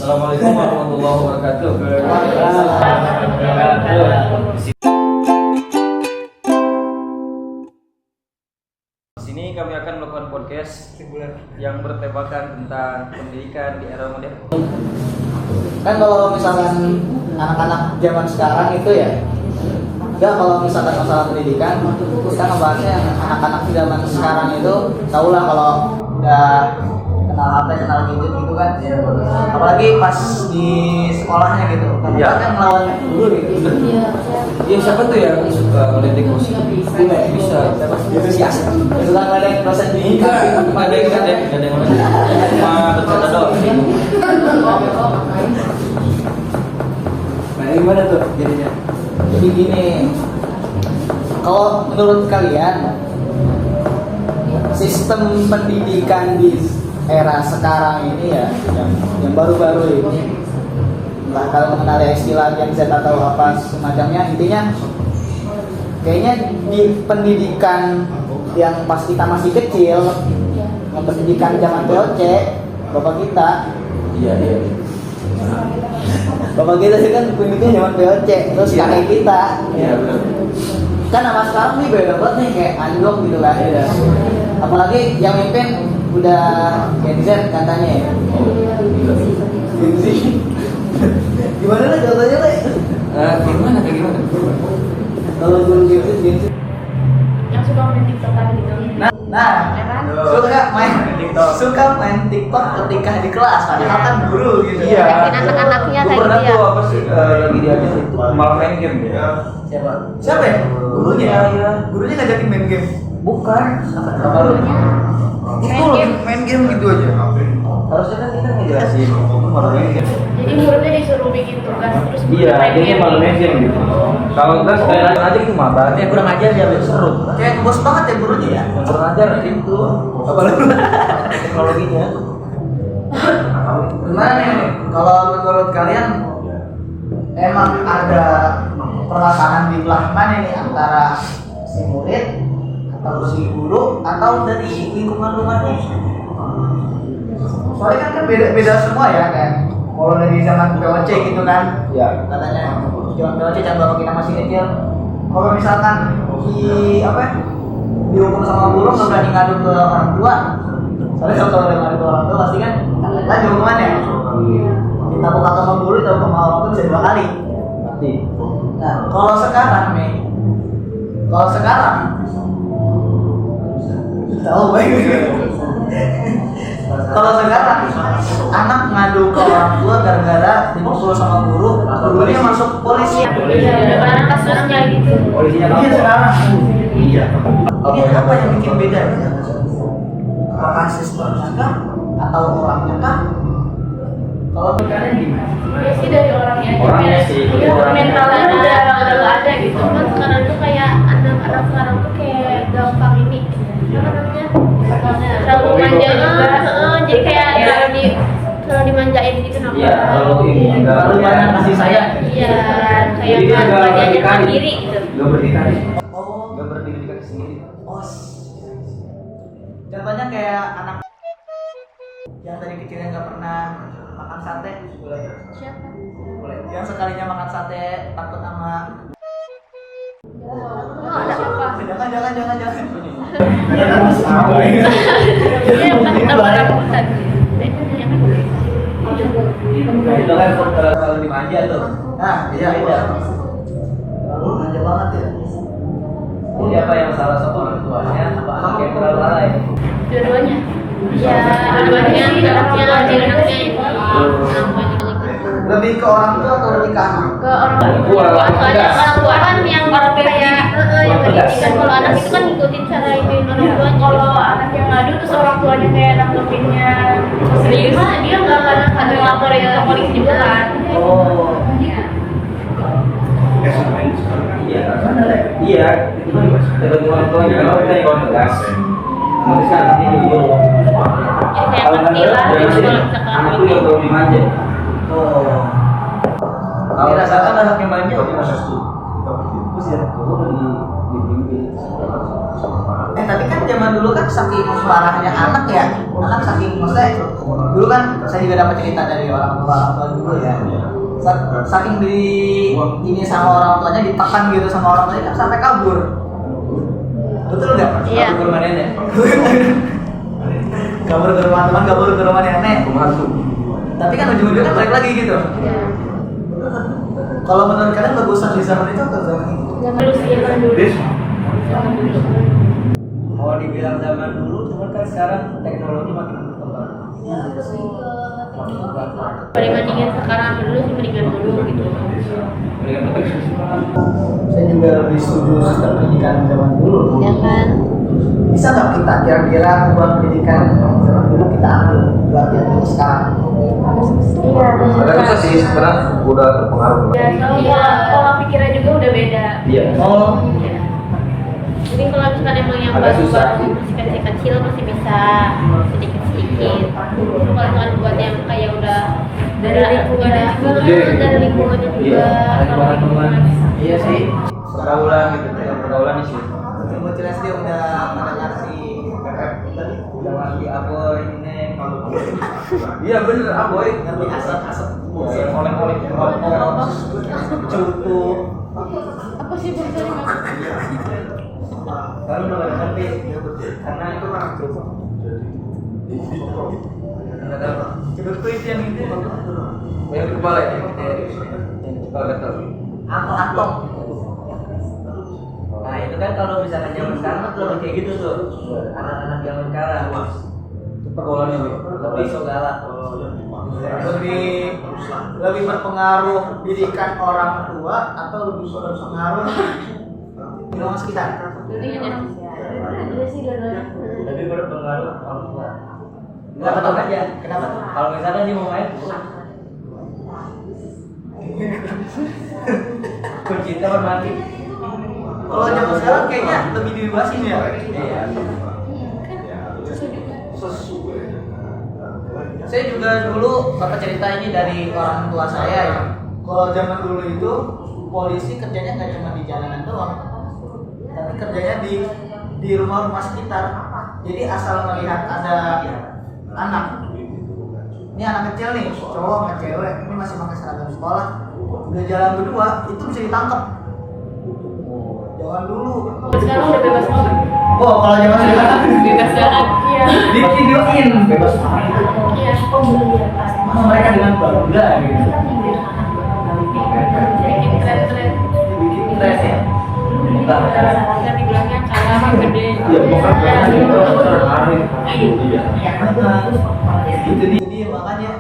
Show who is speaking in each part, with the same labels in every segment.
Speaker 1: Assalamualaikum warahmatullahi wabarakatuh. Di sini kami akan melakukan podcast yang bertemakan tentang pendidikan di era modern.
Speaker 2: Kan kalau misalkan anak-anak zaman sekarang itu ya, enggak, kalau misalkan masalah pendidikan kita ngebahasnya yang anak-anak zaman sekarang itu tahulah kalau udah kenal HP, kenal gadget gitu kan, apalagi pas di sekolahnya gitu kan,
Speaker 1: Iya.
Speaker 2: kan ngelawan dulu gitu.
Speaker 1: Ya siapa tuh yang suka ngelitik musik? Bisa.
Speaker 2: Itu sih asik. Itu kan ada yang dosen di
Speaker 1: Ada yang cuma bercanda doang.
Speaker 2: Nah, gimana tuh jadinya? Jadi gini, kalau menurut kalian sistem pendidikan di era sekarang ini ya, yang baru-baru ini, entah kalian mengenal istilah yang Z atau apa semacamnya, intinya kayaknya di pendidikan yang pas kita masih kecil, pendidikan zaman POC, bapak kita,
Speaker 1: Iya.
Speaker 2: bapak kita sih kan pendidikan zaman POC, terus kakek kita,
Speaker 1: Iya benar.
Speaker 2: kan sama sekarang nih beda banget nih, kayak anjlok gitu kan. Apalagi yang mimpin udah Gen Z katanya ya. Gen Z. Gimana lah contohnya lah?
Speaker 1: Gimana kayak gimana?
Speaker 2: Kalau guru Gen Z.
Speaker 3: Yang suka main TikTokan gitu.
Speaker 2: Nah,
Speaker 3: Ya kan?
Speaker 2: suka main TikTok ketika di kelas, padahal kan guru gitu.
Speaker 1: Iya.
Speaker 3: Yakin anak-anaknya
Speaker 1: Gue
Speaker 3: kayak
Speaker 1: pernah
Speaker 3: dia.
Speaker 1: tuh apa sih lagi diajar itu malah main game ya.
Speaker 2: Siapa? Siapa ya? Gurunya.
Speaker 1: Iya.
Speaker 2: Gurunya ngajakin main game.
Speaker 1: Bukan.
Speaker 3: Gurunya
Speaker 2: Main game gitu aja.
Speaker 1: Harusnya kan kita ngejelasin malah main game.
Speaker 3: jadi muridnya disuruh bikin tugas terus
Speaker 1: Iya,
Speaker 3: main
Speaker 1: jadi
Speaker 3: game.
Speaker 1: malah main game gitu. Kalau enggak sekali lagi aja itu mabar. Kurang ajar dia biar seru.
Speaker 2: Kayak bos banget ya gurunya ya.
Speaker 1: Kurang ajar itu.
Speaker 2: Apalagi
Speaker 1: Teknologinya.
Speaker 2: gimana nih? Kalau menurut kalian emang ada perasaan di belah mana nih antara si murid atau si guru atau dari lingkungan rumahnya? Soalnya kan beda semua ya kan. Kalau dari zaman POC gitu kan,
Speaker 1: Ya.
Speaker 2: katanya zaman POC zaman bapak kita masih kecil. Kalau misalkan dihukum sama guru nggak berani ngadu ke orang tua. Soalnya kalau ngadu ke orang tua pasti kan lagi hukumannya. Ditabuk sama guru, ditabuk sama orang tua bisa 2 kali.
Speaker 1: Nanti.
Speaker 2: Nah, kalau sekarang nih, tahu baik. Kalau sekarang anak ngadu ke orang tua gara-gara dipukul sama guru, gurunya masuk polisi.
Speaker 3: Iya, karena kasusnya gitu.
Speaker 1: Polisinya
Speaker 2: Iya sekarang.
Speaker 1: Iya.
Speaker 2: Ini apa yang bikin beda? Apakah sistemnya kah? Atau orangnya kah? Kalau kalian gimana?
Speaker 3: Ya sih dari orangnya aja.
Speaker 1: Orangnya sih,
Speaker 3: Iya,
Speaker 1: orangnya.
Speaker 3: mentalnya udah nggak ada gitu. Cuman sekarang tuh kayak anak-anak sekarang tuh kayak gampang ini. Apa namanya? Terlalu manja juga. Jadi kayak terlalu dimanjain gitu namanya.
Speaker 1: Iya, kalau ini enggak
Speaker 2: Terlalu banyak kasih sayang.
Speaker 3: Iya, kayak
Speaker 1: Jadi dia
Speaker 3: nggak
Speaker 1: enggak
Speaker 3: diajar
Speaker 1: berdikari.
Speaker 3: mandiri gitu.
Speaker 1: Enggak berdikari.
Speaker 2: Oh,
Speaker 1: Enggak berdikari sendiri.
Speaker 2: contohnya kayak anak yang dari kecilnya nggak pernah makan sate,
Speaker 3: Siapa?
Speaker 2: yang sekalinya makan sate takut sama.
Speaker 3: Oh, ada siapa?
Speaker 2: Jangan.
Speaker 3: Iya, bukan kita rambutan.
Speaker 1: Nah, itu kan kalau dimanja tuh.
Speaker 2: Nah, iya. Lalu manja banget ya.
Speaker 1: Jadi apa yang salah sama orang tuanya apa anak yang terlalu lalai?
Speaker 3: Dua-duanya. Ya, dua-duanya anaknya itu.
Speaker 2: Lebih ke orang tua atau lebih ke anak?
Speaker 3: Ke orang tua. Soalnya orang tua kan yang kayak yang pendidikan. Kalau anak itu kan ngikutin cara ituin orang tuanya. Kalau anak yang ngadu terus orang tuanya kayak nanggepinnya serius, dia nggak akan laporin ke polisi juga kan.
Speaker 2: Oh.
Speaker 1: Iya, iya. Itu kan tergantung orang tuanya. Kalau kita yang tegas, nanti sekarang ini dulu.
Speaker 3: Jadi kayak
Speaker 1: Kalau
Speaker 3: ngerti lah
Speaker 1: dari
Speaker 3: kalau
Speaker 1: sini,
Speaker 3: sekarang
Speaker 1: anak itu
Speaker 3: ini.
Speaker 1: yang terlalu dimanja.
Speaker 2: Oh.
Speaker 1: Kalau misalkan anak yang manja, dia masih setuju. Terus ya, gue udah dibimbing.
Speaker 2: Tapi kan zaman dulu kan saking parahnya anak ya, anak saking maksudnya dulu kan saya juga dapat cerita dari orang tua dulu ya. Saking di ini sama orang tuanya ditekan gitu sama orang tuanya kan sampai kabur. Betul nggak?
Speaker 3: Iya.
Speaker 1: Kabur ke rumah nenek.
Speaker 2: Kabur ke rumah teman, kabur ke rumah nenek. Tapi kan ujung-ujungnya balik lagi gitu.
Speaker 3: Iya.
Speaker 2: Kalau menurut kalian bagusan di zaman itu atau zaman ini?
Speaker 3: Zaman dulu sih, zaman dulu. Zaman dulu.
Speaker 1: Mau dibilang zaman dulu, cuma kan sekarang teknologi makin berkembang.
Speaker 3: Dibandingin sekarang dulu sih mendingan dulu gitu.
Speaker 2: Saya juga lebih setuju sistem pendidikan zaman dulu.
Speaker 3: Ya kan?
Speaker 2: Bisa nggak kita kira-kira buat pendidikan zaman dulu kita ambil buat yang sekarang?
Speaker 3: Iya.
Speaker 1: Ada bisa sih sekarang udah terpengaruh.
Speaker 3: Ya, soalnya pola pikirnya juga udah beda.
Speaker 1: Iya.
Speaker 2: Oh,
Speaker 3: Iya. Jadi kalau misalkan emang yang
Speaker 1: Agak susah
Speaker 3: baru-baru masih kecil-kecil masih bisa sedikit-sedikit. Kalau misalkan buat yang kayak udah dari lingkungannya juga, dari lingkungannya juga.
Speaker 1: Iya, ada
Speaker 3: Kalau
Speaker 1: teman-teman.
Speaker 3: lingkungan.
Speaker 1: Iya sih. Pergaulan gitu, pergaulan sih.
Speaker 2: ilmu jelas dia udah pada ngerti.
Speaker 1: Udah ngerti aboy ini. Iya bener aboy.
Speaker 2: Ngerti asap-asap.
Speaker 1: Oleh-oleh rokok, cutu.
Speaker 3: Apa sih bersama mas?
Speaker 1: Kalau udah gak ngerti, karena itu kan itu yang itu banyak kepala ya, kepala gatal.
Speaker 2: Atong.
Speaker 1: Nah itu kan kalau misalkan zaman sekarang kan lebih kayak gitu tuh, anak-anak zaman sekarang pergaulannya lebih so galak,
Speaker 2: lebih berpengaruh didikan orang tua atau lebih berpengaruh lingkungan sekitar?
Speaker 3: Iya sih dua-duanya.
Speaker 1: lebih berpengaruh orang tua.
Speaker 2: Kenapa tuh?
Speaker 1: aja?
Speaker 2: Kenapa?
Speaker 1: Kalau misalkan dia mau main, kunci kamar mandi.
Speaker 2: Kalau zaman sekarang kayaknya lebih dibebasin ya.
Speaker 1: Iya.
Speaker 2: Saya juga dulu dapat cerita ini dari orang tua saya ya. Kalau zaman dulu itu polisi kerjanya nggak cuma di jalanan doang, tapi kerjanya di rumah-rumah sekitar. Jadi asal melihat ada anak, ini anak kecil nih, cowok sama cewek, ini masih pakai seragam sekolah, udah jalan berdua, itu bisa ditangkap. Jangan dulu.
Speaker 3: Sekarang udah bebas banget.
Speaker 2: Oh, kalau zaman sekarang
Speaker 3: Bebas banget. Iya.
Speaker 2: di videoin bebas banget.
Speaker 3: Iya.
Speaker 2: Mana mereka dengan bangga gitu.
Speaker 3: Bikin tren-tren.
Speaker 2: Bikin stres ya.
Speaker 3: Kan dibilangnya kalah gede.
Speaker 1: Iya, bukan itu tertarik. Iya.
Speaker 2: Itu dia makanya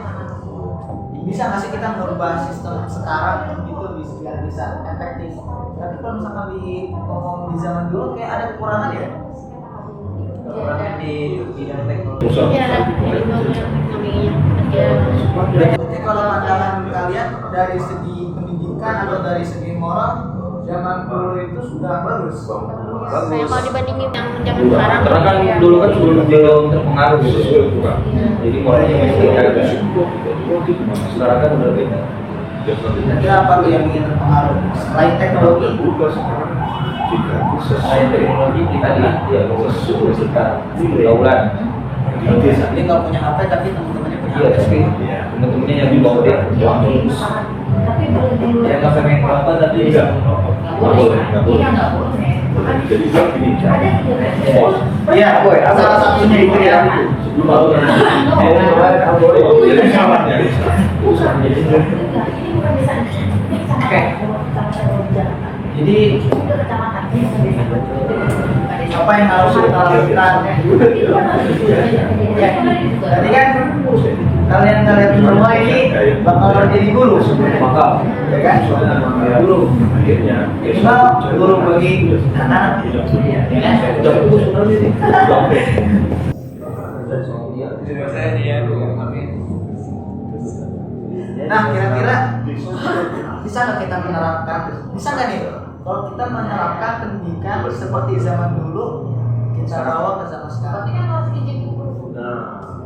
Speaker 2: bisa nggak sih kita merubah sistem sekarang gitu biar bisa efektif. Tapi kalau misalkan ngomong di zaman dulu kayak ada kekurangan ya.
Speaker 1: Kekurangan di bidang teknologi.
Speaker 3: Iya, ekonominya. Iya.
Speaker 2: Jadi kalau pandangan kalian dari segi pendidikan atau dari segi moral zaman dulu itu sudah bagus.
Speaker 3: Kayak kalau dibandingin yang zaman sekarang.
Speaker 1: Karena kan dulu kan belum terpengaruh gitu. Jadi moralnya masih ada. Sekarang kan udah beda.
Speaker 2: Kira apa tuh yang ingin terpengaruh selain teknologi?
Speaker 1: Selain teknologi kita ya sekarang pergaulan.
Speaker 2: Dia nggak punya HP tapi teman-temannya punya
Speaker 1: Iya,
Speaker 2: HP.
Speaker 1: tapi temen-temennya yang di bawah dia. Ya nggak pengen apa tapi
Speaker 4: Nggak boleh. Jadi saya gini,
Speaker 2: Iya, boy. Salah satunya itu ya.
Speaker 4: jadi kawannya.
Speaker 2: Oke. Jadi apa yang harus kita lakukan? Ya, tadi kan kalian semua ini bakal jadi guru,
Speaker 1: bakal
Speaker 2: ya kan? Guru, minimal guru bagi anak-anak, ya kan? Nah, kira-kira bisa nggak kita menerapkan? Bisa nggak nih? Kalau kita menerapkan pendidikan seperti zaman dulu, kita bawa ke zaman sekarang.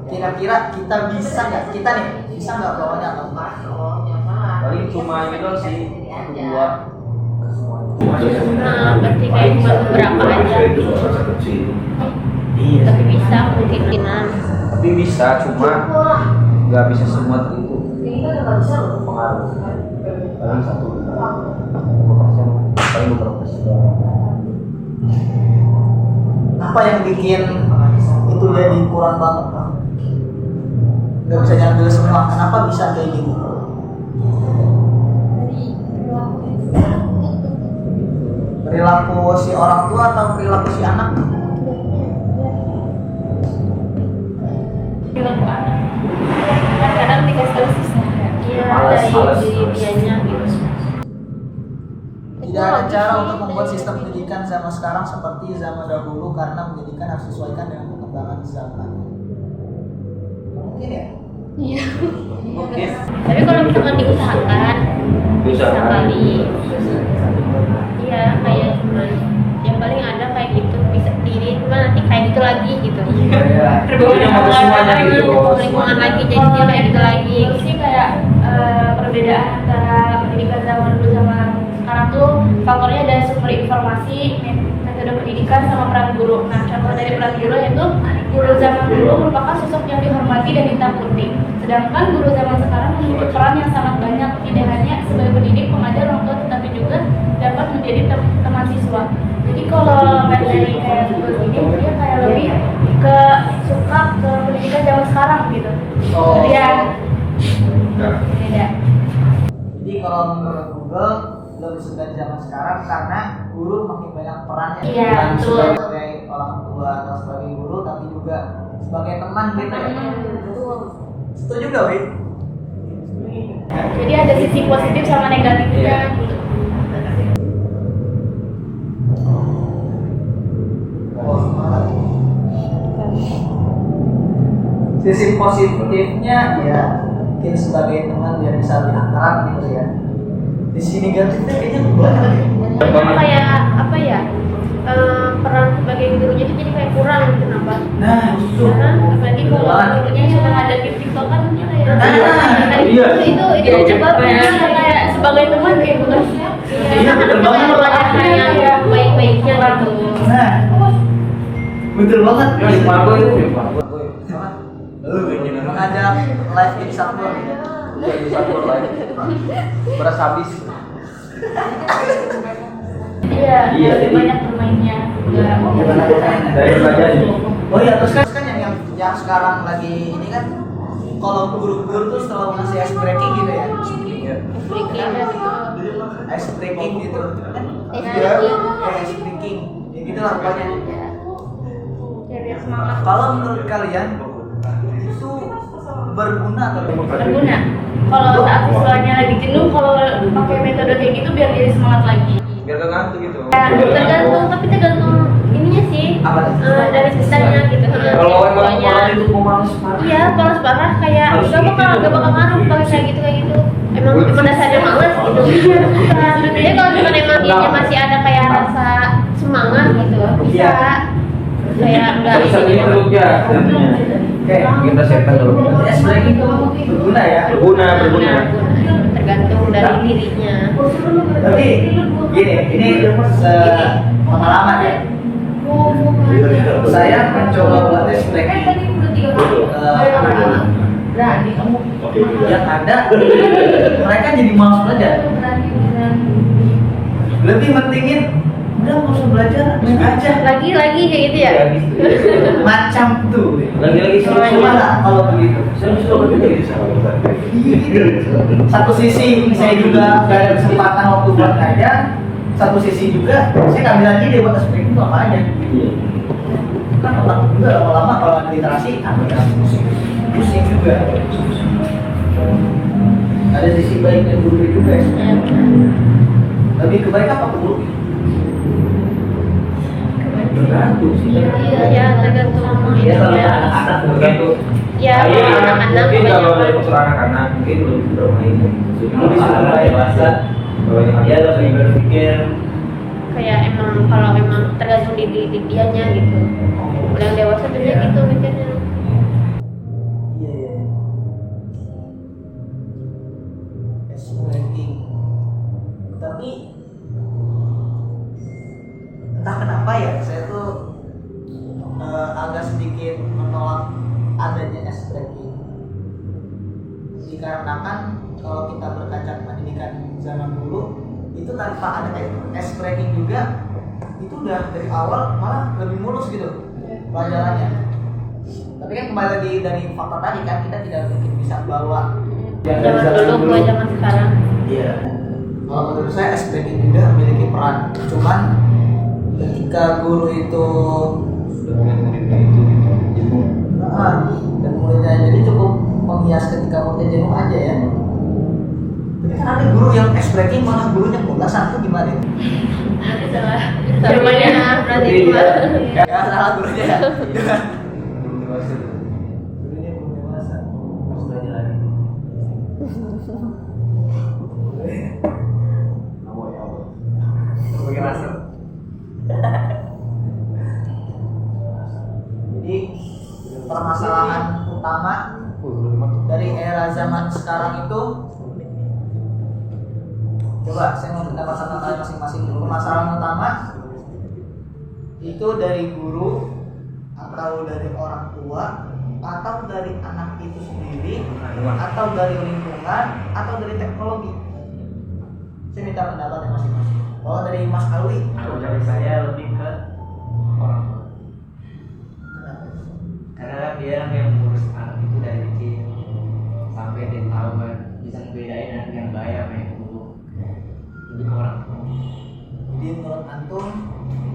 Speaker 2: Kira-kira kita bisa nggak? Kita nih bisa nggak bawanya atau enggak?
Speaker 1: paling cuma itu sih satu dua
Speaker 3: Nah, berarti kayak cuma beberapa aja.
Speaker 1: Iya.
Speaker 3: Tapi bisa kemungkinan.
Speaker 1: Tapi bisa, cuma nggak bisa semua itu pengaruh. Paling 1-5%, paling beberapa persen.
Speaker 2: Apa yang bikin itu jadi kurang banget, Bang? Nggak bisa nyambil semua. Kenapa bisa kayak gitu? Perilaku si orang tua atau perilaku si anak?
Speaker 3: Perilaku anak. Kadang dikasih tahu susah. Iya,
Speaker 1: Malas.
Speaker 3: dari dianya gitu.
Speaker 2: Tidak ada cara untuk membuat sistem pendidikan zaman sekarang seperti zaman dahulu karena pendidikan harus disesuaikan dengan perkembangan zaman. Mungkin ya?
Speaker 3: Iya.
Speaker 1: Mungkin.
Speaker 3: Tapi kalau misalkan diusahakan, bisa kali. Iya, kayak cuma yang paling ada kayak gitu bisa diri, cuma nanti kayak gitu lagi gitu.
Speaker 1: Iya.
Speaker 3: Terbawa
Speaker 1: Jadi semuanya gitu.
Speaker 3: lingkungan lagi, jadi dia kayak gitu lagi. Sih kayak perbedaan antara pendidikan zaman dulu sama sekarang tuh faktornya ada sumber informasi, metode pendidikan sama peran guru. Nah, contoh dari peran guru yaitu guru zaman dulu merupakan sosok yang dihormati dan ditakuti. Sedangkan guru zaman sekarang memiliki peran yang sangat banyak, tidak hanya sebagai pendidik, pengajar, orang tua, tetapi juga dapat menjadi teman siswa. Jadi kalau dari kayak guru ini dia kayak lebih ke suka ke pendidikan zaman sekarang gitu.
Speaker 2: Oh.
Speaker 3: Kemudian beda.
Speaker 2: Jadi kalau menurut Google lebih suka di zaman sekarang karena guru makin banyak perannya,
Speaker 3: Iya,
Speaker 2: bukan
Speaker 3: betul.
Speaker 2: sebagai orang tua atau sebagai guru, tapi juga sebagai teman gitu ya. Setuju gak, Win?
Speaker 3: Jadi ada sisi positif sama negatifnya.
Speaker 1: Iya.
Speaker 2: Sisi positifnya ya mungkin sebagai teman biar bisa lebih akrab gitu ya. Sisi negatifnya kayaknya banyak ya.
Speaker 3: Kayak apa ya? Peran sebagai gurunya itu jadi kayak kurang gitu kenapa?
Speaker 2: Nah, itu.
Speaker 3: Karena apalagi kalau gurunya suka ada TikTok kan kayak
Speaker 1: Iya.
Speaker 3: itu sebabnya kayak sebagai teman kayak bukan
Speaker 2: Iya, betul banget.
Speaker 3: belajar yang baik-baiknya gitu.
Speaker 2: Nah, betul banget.
Speaker 1: Ya, di Margo itu ya, Margo.
Speaker 2: Mengajak live di Sabur ya.
Speaker 1: Jadi satu lain. Beras habis.
Speaker 3: Iya,
Speaker 1: Iya,
Speaker 3: lebih
Speaker 1: jadi-
Speaker 3: banyak bermainnya.
Speaker 1: Dari belajar.
Speaker 2: Oh iya, terus kan yang sekarang lagi ini kan kalau guru-guru tuh selalu ngasih ice breaking gitu ya.
Speaker 3: Breaking gitu.
Speaker 2: Ice breaking gitu kan.
Speaker 3: Ice
Speaker 2: Iya,
Speaker 3: breaking.
Speaker 2: ice breaking. Ya gitu lah pokoknya.
Speaker 3: Ya biar semangat.
Speaker 2: Kalau menurut kalian itu berguna atau tidak?
Speaker 3: Berguna. Kalau saat siswanya lagi jenuh, kalau pakai metode kayak gitu biar dia semangat lagi.
Speaker 1: Biar gak ngantuk gitu.
Speaker 3: Ya, tergantung, tapi tergantung ininya sih.
Speaker 2: Apa tuh?
Speaker 3: Dari sistemnya gitu.
Speaker 1: Kalau emang
Speaker 3: Pokoknya-
Speaker 1: orang itu mau males parah.
Speaker 3: Iya, males parah kayak
Speaker 1: Harus
Speaker 3: gak bakal ngaruh pakai kayak gitu. Emang pada dasarnya males gitu. Nah, tentunya kalau misalkan emang dia masih ada kayak rasa semangat gitu, bisa.
Speaker 2: Iya.
Speaker 3: Kayak enggak
Speaker 1: Bisa ini dulu ya, nantinya.
Speaker 2: Oke,
Speaker 1: Kita siapkan dulu.
Speaker 2: ice breaking itu berguna ya.
Speaker 1: Berguna.
Speaker 3: Tergantung dari dirinya.
Speaker 2: Tapi gini, ini pengalaman ya. Saya mencoba buat ice breaking anak-anak.
Speaker 4: Oke,
Speaker 2: Yang ada mereka jadi malas belajar. Lebih pentingin udah nggak usah belajar main aja
Speaker 3: Lagi kayak gitu ya.
Speaker 2: macam tuh.
Speaker 1: Lagi-lagi
Speaker 2: Cuma nggak kalau begitu.
Speaker 1: Saya suka begitu.
Speaker 2: Satu sisi saya juga gak ada kesempatan waktu buat ngajar, satu sisi juga saya nggak bilang dia buat aspek itu apa aja. Kan otak juga lama-lama kalau ada literasi apa ya pusing juga. Ada sisi baik dan buruk juga ya. Lebih ke baik apa ke buruk?
Speaker 1: Tergantung sih.
Speaker 3: Iya, tergantung
Speaker 2: Ya kalau
Speaker 3: ininya.
Speaker 2: anak-anak
Speaker 1: Tergantung.
Speaker 3: Ya,
Speaker 1: Iya,
Speaker 3: kalau anak-anak
Speaker 1: mungkin kalau dari
Speaker 3: kebanyakan.
Speaker 1: unsur anak-anak mungkin lebih bermain.
Speaker 2: Lebih suka dewasa.
Speaker 1: Kalau yang
Speaker 2: Dia lebih berpikir.
Speaker 3: Kayak emang kalau emang tergantung di dianya gitu. Kalau yang dewasa tuh dia gitu mikirnya.
Speaker 2: Iya iya. Expressing. Tapi adanya es breaking? Dikarenakan kalau kita berkaca pendidikan zaman dulu itu tanpa ada es breaking juga itu udah dari awal malah lebih mulus gitu pelajarannya. Tapi kan kembali lagi dari fakta tadi kan kita tidak mungkin bisa bawa
Speaker 3: Zaman dulu ke zaman sekarang.
Speaker 2: Iya. Kalau menurut saya es breaking juga memiliki peran. Cuman ketika guru itu
Speaker 5: sudah murid-muridnya itu jenuh.
Speaker 2: dan muridnya jadi cukup menghias ketika muridnya jenuh aja ya. Tapi kan ada guru yang es breaking malah gurunya kebablasan tuh gimana itu?
Speaker 3: Salah. Zamannya berarti
Speaker 2: Ya salah gurunya ya.
Speaker 5: Belum dewasa.
Speaker 2: Gurunya belum dewasa.
Speaker 1: Harus belajar lagi. Bagi masuk.
Speaker 2: Jadi permasalahan utama dari era zaman sekarang itu, coba saya mau minta kalian masing-masing dulu. Permasalahan utama itu dari guru atau dari orang tua atau dari anak itu sendiri atau dari lingkungan atau dari teknologi. Saya minta pendapatnya masing-masing. Kalau dari Mas Alwi,
Speaker 1: Kalau dari saya lebih ke orang tua. Karena kan dia yang mengurus anak itu dari kecil sampai dia tahu kan bisa membedain anak yang baik sama yang buruk. Jadi ke orang tua.
Speaker 2: jadi menurut antum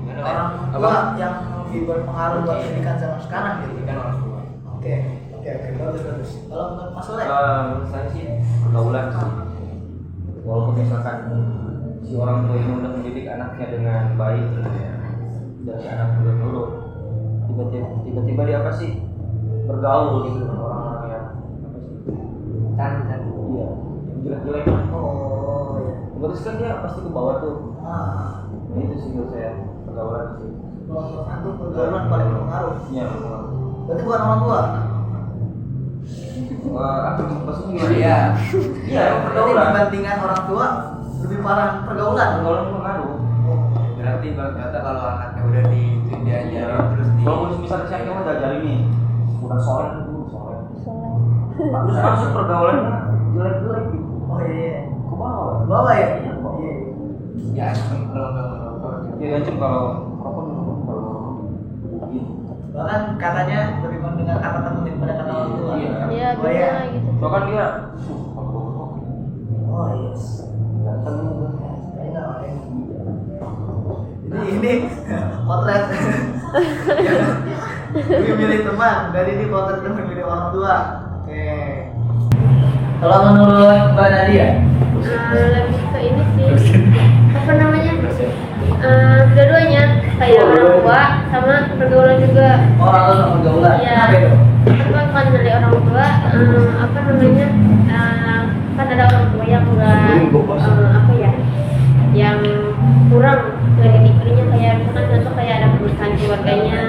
Speaker 1: Karena
Speaker 2: orang
Speaker 1: apa?
Speaker 2: tua yang lebih berpengaruh buat pendidikan zaman sekarang gitu.
Speaker 1: Kan orang tua.
Speaker 2: Oke, bagus. Kalau menurut Mas Soleh,
Speaker 5: Menurut saya sih pergaulan sih. Walaupun misalkan si orang tua ini udah mendidik anaknya dengan baik gitu ya, dari anak dulu tiba-tiba dia apa sih bergaul gitu dengan orang-orang yang apa sih
Speaker 1: Kan
Speaker 5: iya jelek-jelek.
Speaker 2: oh ya.
Speaker 5: Terus kan dia pasti ke bawah tuh.
Speaker 2: Ah,
Speaker 5: Nah, itu sih menurut saya pergaulan sih.
Speaker 2: kalau menurut antum pergaulan paling berpengaruh.
Speaker 5: Iya.
Speaker 2: Berarti bukan orang tua.
Speaker 5: Aku maksudnya gimana?
Speaker 1: Iya.
Speaker 5: Iya,
Speaker 2: Berarti
Speaker 5: pergaulan.
Speaker 2: dibandingkan orang tua lebih parah pergaulan.
Speaker 5: Pergaulan pengaruh.
Speaker 1: Berarti kata kalau anaknya udah diajarin terus di
Speaker 5: Kalau misalnya siapa yang udah ajarin nih, bukan soleh dulu soleh. Terus masuk pergaulannya jelek-jelek gitu.
Speaker 2: Oh iya.
Speaker 5: Ke bawah.
Speaker 2: Bawa ya?
Speaker 5: Iya, ke bawah.
Speaker 2: Iya.
Speaker 1: ya kalau nggak merokok.
Speaker 5: Ya kan kalau rokok kalau gitu.
Speaker 2: Bahkan katanya lebih mendengar kata teman daripada kata orang tua.
Speaker 5: Iya.
Speaker 3: Iya,
Speaker 2: Oh iya.
Speaker 3: bisa gitu.
Speaker 5: So kan dia kalau rokok
Speaker 2: Oh yes.
Speaker 5: datang
Speaker 2: Ini potret. Memilih teman, dari ini potret dan memilih orang tua. Oke. Kalau menurut Mbak Nadia,
Speaker 3: Lebih ke ini sih apa namanya dua-duanya kayak orang tua sama pergaulan juga.
Speaker 2: orang tua sama pergaulan.
Speaker 3: Iya.
Speaker 2: Kenapa itu?
Speaker 3: Apa kan dari orang tua apa namanya kan ada orang tua yang enggak apa ya yang kurang ngedidiknya kayak misalkan contoh kayak ada perusahaan keluarganya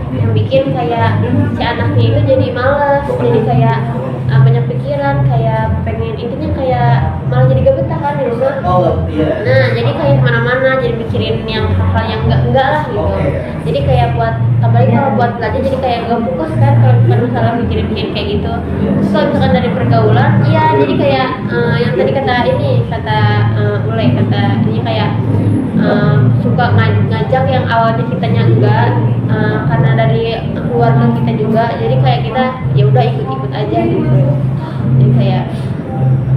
Speaker 3: yang bikin kayak si anaknya itu jadi malas, jadi kayak banyak pikiran, kayak pengen intinya kayak malah jadi gak betah kan di rumah.
Speaker 2: Oh iya.
Speaker 3: Nah, jadi kayak kemana-mana, jadi mikirin yang hal yang enggak lah gitu.
Speaker 2: Oke.
Speaker 3: Jadi kayak buat, apalagi kalau buat belajar jadi kayak gak fokus kan kalau bukan masalah mikirin kayak gitu. Terus kalau misalkan dari pergaulan, iya jadi kayak yang tadi kata Ule kata ini kayak suka ngajak yang awalnya kitanya enggak karena dari keluarga kita juga, jadi kayak kita ya udah ikut-ikut aja gitu. Jadi kayak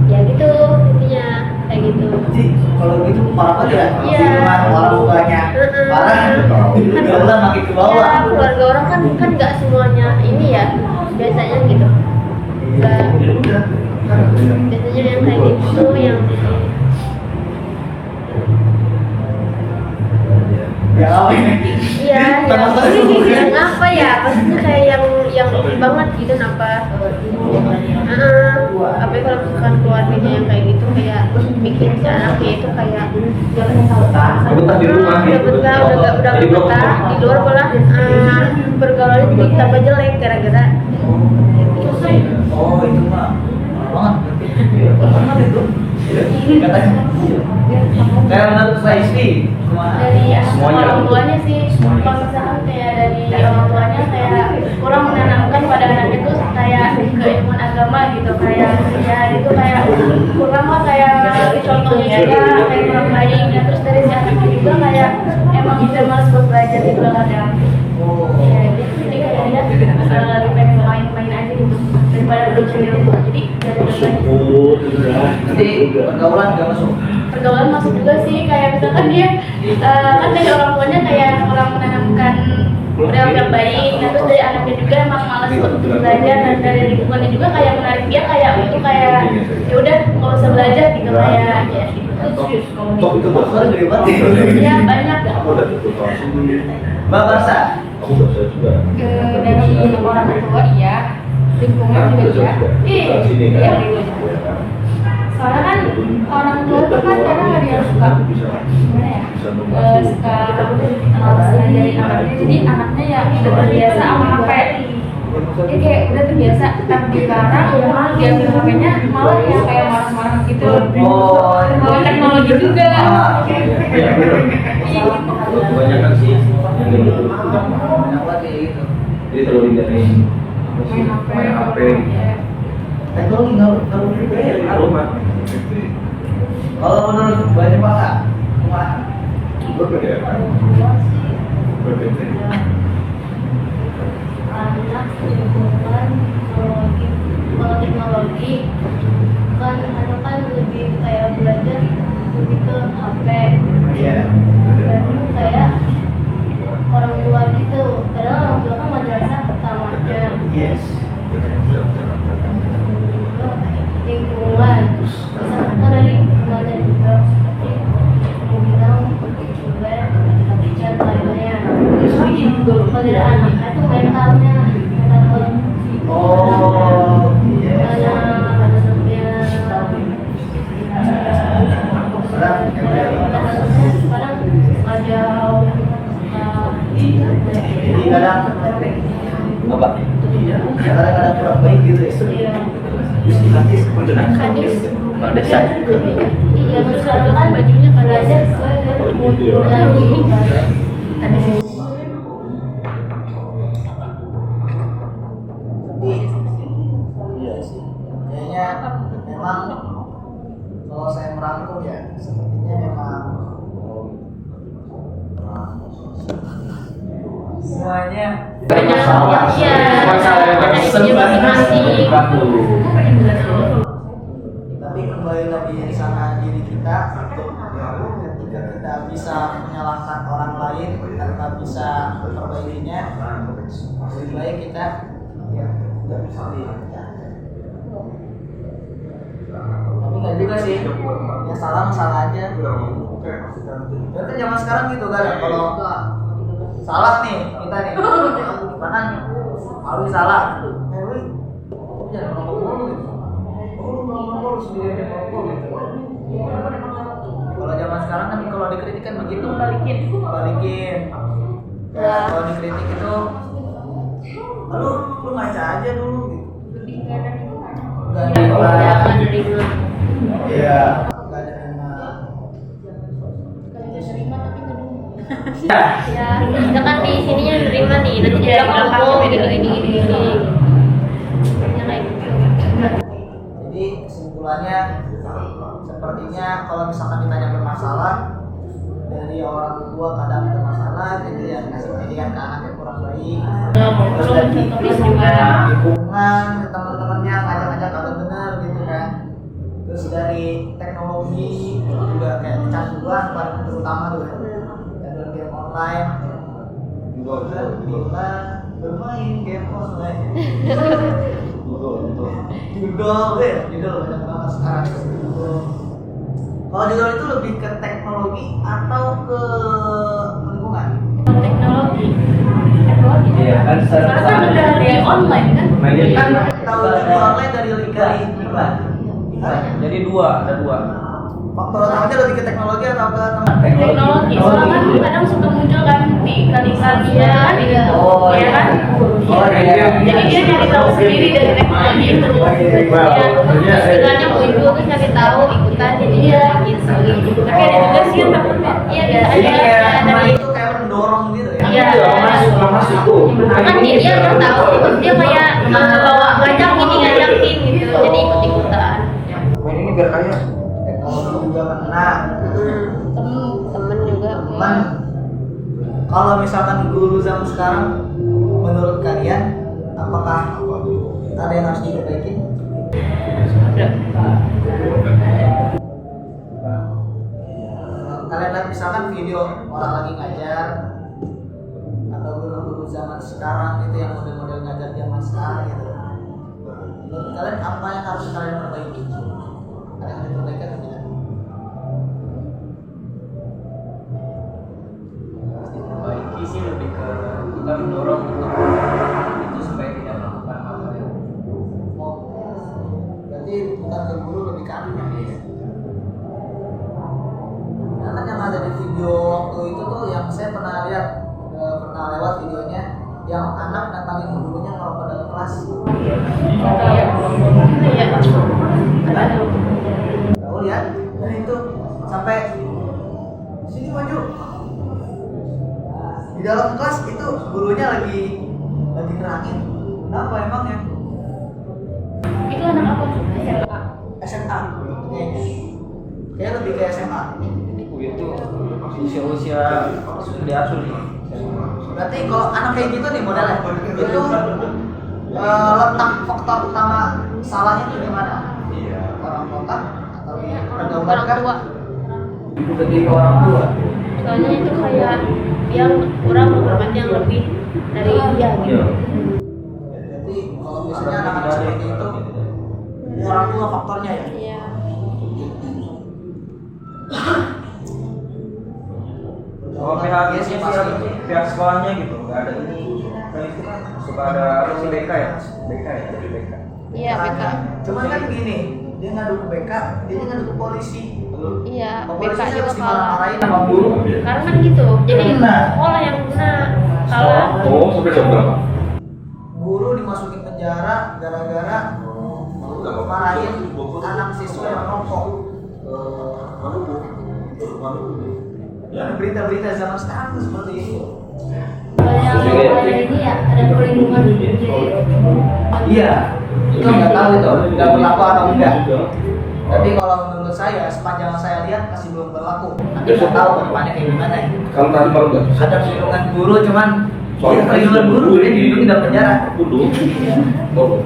Speaker 3: ya gitu intinya kayak gitu.
Speaker 2: Jadi kalau gitu parah banget ya.
Speaker 3: Iya.
Speaker 2: Orang tuanya parah. Pergaulan makin ke bawah.
Speaker 3: Ya, keluarga orang kan nggak semuanya ini ya biasanya gitu. Nggak, biasanya yang kayak gitu yang
Speaker 2: Ya apa ini?
Speaker 3: iya yang apa ya maksudnya kayak yang ini banget gitu apa apa kalau misalkan keluarganya yang kayak gitu kayak bikin si anaknya itu kayak
Speaker 5: betah di rumah
Speaker 3: udah
Speaker 5: gitu.
Speaker 3: betah udah
Speaker 5: Jadi belum
Speaker 3: betah di luar malah pergaulannya jadi tambah jelek gara-gara
Speaker 2: Oh itu mah parah banget. Parah banget itu. Katanya. Kayak menurut saya istri.
Speaker 3: dari
Speaker 5: Semuanya.
Speaker 3: orang tuanya sih kalau misalkan kayak dari orang tuanya kayak kurang menanamkan pada anaknya tuh kurang lah kayak contohnya juga kayak kurang baik ya, terus dari si anaknya juga kayak emang udah malas buat belajar gitu kadang. Ya, jadi kayaknya lebih pengen main-main aja gitu daripada belajar di rumah. Jadi
Speaker 2: Jadi pergaulan nggak masuk.
Speaker 3: pergaulan masuk juga sih, kayak misalkan dia kan dari orang tuanya kayak orang menanamkan model yang baik, nah terus dari anaknya juga emang malas untuk belajar, dan dari lingkungannya juga kayak menarik dia kayak untuk kayak ya udah nggak usah belajar gitu kayak ya gitu.
Speaker 2: Faktor gede banget.
Speaker 3: Ya banyak ya.
Speaker 2: Mbak Barsa.
Speaker 3: Dari orang tua iya, lingkungan juga iya. Iya. Soalnya kan orang tua itu kan kadang ada yang suka gimana ya, suka ngajarin anaknya, jadi anaknya ya udah terbiasa sama HP. Dia kayak udah terbiasa, tapi dilarang dia ambil HP-nya malah ya kayak marah-marah gitu. Malah teknologi juga.
Speaker 5: Kebanyakan sih
Speaker 2: Banyak banget kayak gitu.
Speaker 5: jadi terlalu dari main HP.
Speaker 2: Teknologi nggak berbeda ya.
Speaker 5: Rumah.
Speaker 2: Kalau menurut banyak Pak, kumaha?
Speaker 3: Anak lingkungan kalau teknologi kan anak kan lebih kayak belajar lebih ke HP.
Speaker 2: Iya.
Speaker 3: Dan kayak orang tua gitu, karena orang tua kan madrasah utamanya.
Speaker 2: Yes.
Speaker 3: Lingkungan misalkan dari lingkungannya juga seperti mau bilang juga dan lainnya. Kalau dari anak itu mentalnya
Speaker 2: Oh, iya.
Speaker 3: Sekarang ada
Speaker 2: Jadi kadang
Speaker 5: Apa?
Speaker 2: kadang kurang baik gitu ya.
Speaker 3: hadis iya terus ada kan bajunya pada aja
Speaker 2: Iya sih. Kayaknya memang kalau saya merangkum ya, sepertinya memang semuanya
Speaker 3: masalah ada isunya masing-masing.
Speaker 2: tapi kembali lagi sama diri kita, ketika kita bisa menyalahkan orang lain tanpa bisa memperbaikinya, lebih baik kita nggak bisa tapi nggak juga sih, yang salah aja. Berarti zaman sekarang gitu kan, kalau salah nih kita nih gimana nih, Alwi salah, Alwi jangan ngomong gitu, ngomong sendiri aja ngomong gitu. Kalau zaman sekarang kan kalau dikritik kan begitu, balikin. Ya, kalau dikritik itu lu ngaca aja dulu gitu. Gak ada iya, gak ada
Speaker 3: Ya, kita kan di sininya nerima nih, nanti di belakang ngomong gitu ini. Ya kayak gitu.
Speaker 2: Jadi kesimpulannya sepertinya kalau misalkan ditanya bermasalah dari orang tua kadang ada masalah, jadi yang kasih pendidikan ke anak yang kurang baik. Terus dari lingkungan, ke teman-temannya ngajak-ngajak kalau benar gitu kan. Terus dari teknologi juga kayak kecanduan paling terutama tuh ya. Dan game online, bila bermain game online. Judul banyak banget sekarang. Kalau judul itu lebih ke teknologi atau ke lingkungan?
Speaker 3: Teknologi.
Speaker 5: Iya kan
Speaker 3: Sekarang kan udah di online kan?
Speaker 2: Kan tahu judul online dari iklan.
Speaker 5: Jadi ada dua.
Speaker 2: Faktor utamanya lebih ke teknologi atau ke teman?
Speaker 3: Teknologi, soalnya kan kadang suka muncul kan di iklan-iklan dia kan gitu, ya kan? Jadi dia nyari tahu sendiri dari teknologi itu. Ya, istilahnya muncul terus nyari tahu ikutan jadi dia gitu. Tapi ada juga sih yang takutnya, iya
Speaker 2: Jadi kayak
Speaker 3: ada
Speaker 2: teman
Speaker 3: dari
Speaker 2: itu kayak mendorong gitu ya?
Speaker 3: Iya,
Speaker 5: masuk tuh.
Speaker 3: kan dia udah tahu, dia kayak bawa ngajakin gitu, jadi ikut-ikutan.
Speaker 5: Main ini biar kaya.
Speaker 3: Temen juga.
Speaker 2: Teman, kalau misalkan guru zaman sekarang, menurut kalian apakah ada yang harus diperbaiki?
Speaker 3: Ada.
Speaker 2: Kalian lihat misalkan video orang lagi ngajar atau guru-guru zaman sekarang itu yang model-model ngajar zaman sekarang gitu. Menurut kalian apa yang harus kalian perbaiki? Ada yang harus diperbaiki atau tidak?
Speaker 1: Diperbaiki sih lebih ke kita mendorong untuk itu supaya tidak melakukan hal yang
Speaker 2: Oh, berarti bukan ke guru, lebih ke anunya ya. Nah, kan yang ada di video waktu itu tuh yang saya pernah lihat, pernah lewat videonya yang anak datangin gurunya ngerokok dalam kelas.
Speaker 3: Iya. Ada.
Speaker 2: Kamu lihat? Nah itu sampai sini maju. Di dalam kelas itu gurunya lagi nerangin. Kenapa emangnya?
Speaker 3: Itu anak apa?
Speaker 2: SMA. Kayaknya lebih ke SMA.
Speaker 5: Itu usia-usia sudah asuh nih.
Speaker 2: Berarti kalau anak kayak gitu nih modelnya itu letak faktor utama salahnya itu di mana? Orang tua atau pergaulan
Speaker 3: Orang
Speaker 2: kah?
Speaker 3: tua.
Speaker 5: Itu ketika orang tua.
Speaker 3: Soalnya itu kayak dia kurang menghormati yang lebih dari dia gitu.
Speaker 5: Iya.
Speaker 2: Jadi kalau misalnya anak-anak seperti itu orang tua faktornya ya.
Speaker 3: Iya.
Speaker 5: Oh, pihak sekolahnya gitu, nggak ada ini. Nah itu kan suka ada apa sih BK ya? BK ya, jadi BK.
Speaker 3: Iya, BK.
Speaker 2: Cuman kan gini, dia ngadu ke BK, dia ngadu ke polisi.
Speaker 3: Iya, BK
Speaker 2: Polisi
Speaker 3: juga
Speaker 2: harus
Speaker 3: kalah.
Speaker 2: dimarah-marahin sama guru.
Speaker 3: Karena kan gitu. Jadi sekolah yang kena kalah.
Speaker 6: Oh, sampai jam berapa?
Speaker 2: Guru dimasukin penjara gara-gara marahin anak siswa yang rokok. Ya, berita-berita zaman sekarang tuh seperti itu.
Speaker 3: Kalau yang ada ini ya ada perlindungan
Speaker 2: Iya, itu nggak tahu itu nggak berlaku atau enggak. Tapi kalau menurut saya, sepanjang saya lihat masih belum berlaku. Nanti nggak tahu ke depannya kayak gimana ya.
Speaker 6: Kalau tadi malam nggak?
Speaker 2: Ada perlindungan guru, cuman
Speaker 6: Soalnya
Speaker 2: perlindungan guru dia dilindungi dalam penjara.
Speaker 6: Dulu. Oh.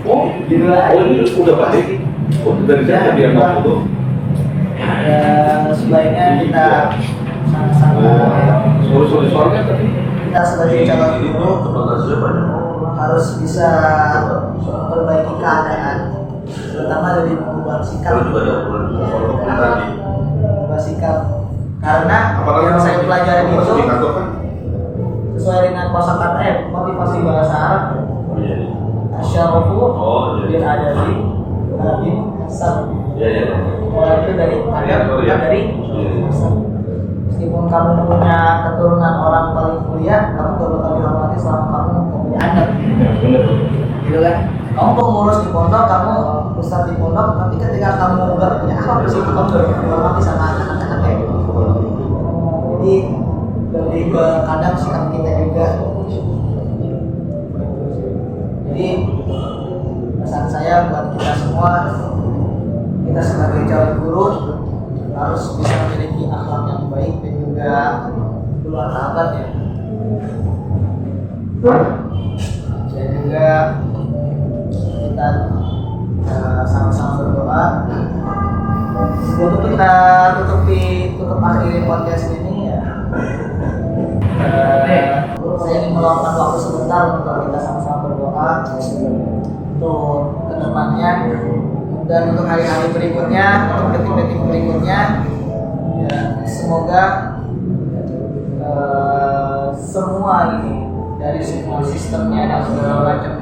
Speaker 6: Oh,
Speaker 2: Gitu lah.
Speaker 6: oh ini udah balik. Oh, dari sana dia nggak dulu.
Speaker 2: Ya, sebaiknya kita sama-sama
Speaker 6: Soalnya tadi.
Speaker 2: kita sebagai calon guru harus bisa memperbaiki keadaan, terutama dari mengubah sikap. Mengubah sikap. Karena yang saya pelajari itu sesuai dengan kosakata motivasi bahasa Arab. Asyarafu bil adabi bin hasab. Mulai itu dari adab, dari hasab. Meskipun kamu punya keturunan orang paling mulia, kamu gak bakal dihormati selama kamu punya adab. Gitu kan? Kamu pengurus di pondok, kamu ustadz di pondok, tapi ketika kamu gak punya akhlak di situ, kamu gak dihormati sama anak-anak kayak gitu. Jadi lebih ke kadang sikap kita juga. Jadi pesan saya buat kita semua, kita sebagai calon guru harus bisa memiliki akhlak yang baik dan juga bermartabat ya. Dan juga kita sama-sama berdoa. Untuk kita tutup akhiri podcast ini ya. Saya ingin meluangkan waktu sebentar untuk kita sama-sama berdoa untuk kedepannya dan untuk hari-hari berikutnya, untuk detik-detik berikutnya. Ya, semoga semua ini dari semua sistemnya dan segala macam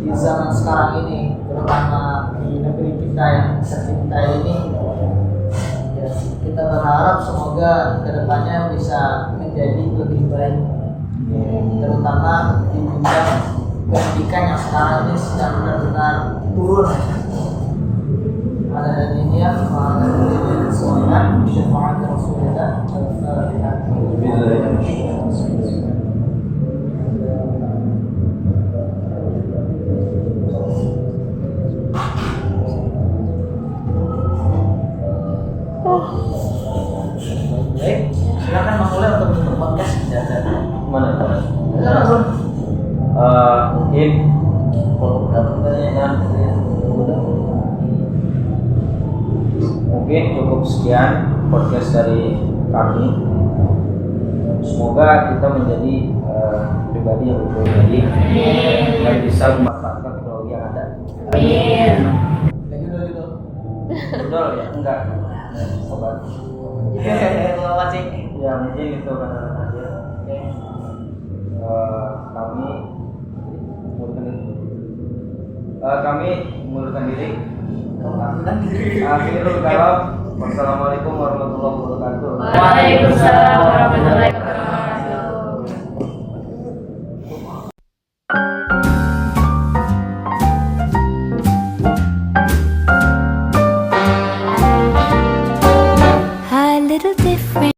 Speaker 2: di zaman sekarang ini, terutama di negeri kita yang tercinta ini, ya, kita berharap semoga kedepannya bisa menjadi lebih baik, terutama di bidang pendidikan yang sekarang ini sedang benar-benar turun. Ada ini ya, ada semuanya syafaat Rasulullah Al-Fatihah.
Speaker 5: cukup sekian podcast dari kami. Semoga kita menjadi pribadi yang lebih baik dan bisa memanfaatkan teknologi yang ada.
Speaker 3: Amin.
Speaker 5: Betul ya? Enggak. Sobat.
Speaker 1: Lewat sih.
Speaker 5: Ya mungkin itu kata aja. Kami mengundurkan diri. Akhirul kalam. Wassalamualaikum warahmatullahi wabarakatuh.
Speaker 3: Waalaikumsalam warahmatullahi wabarakatuh.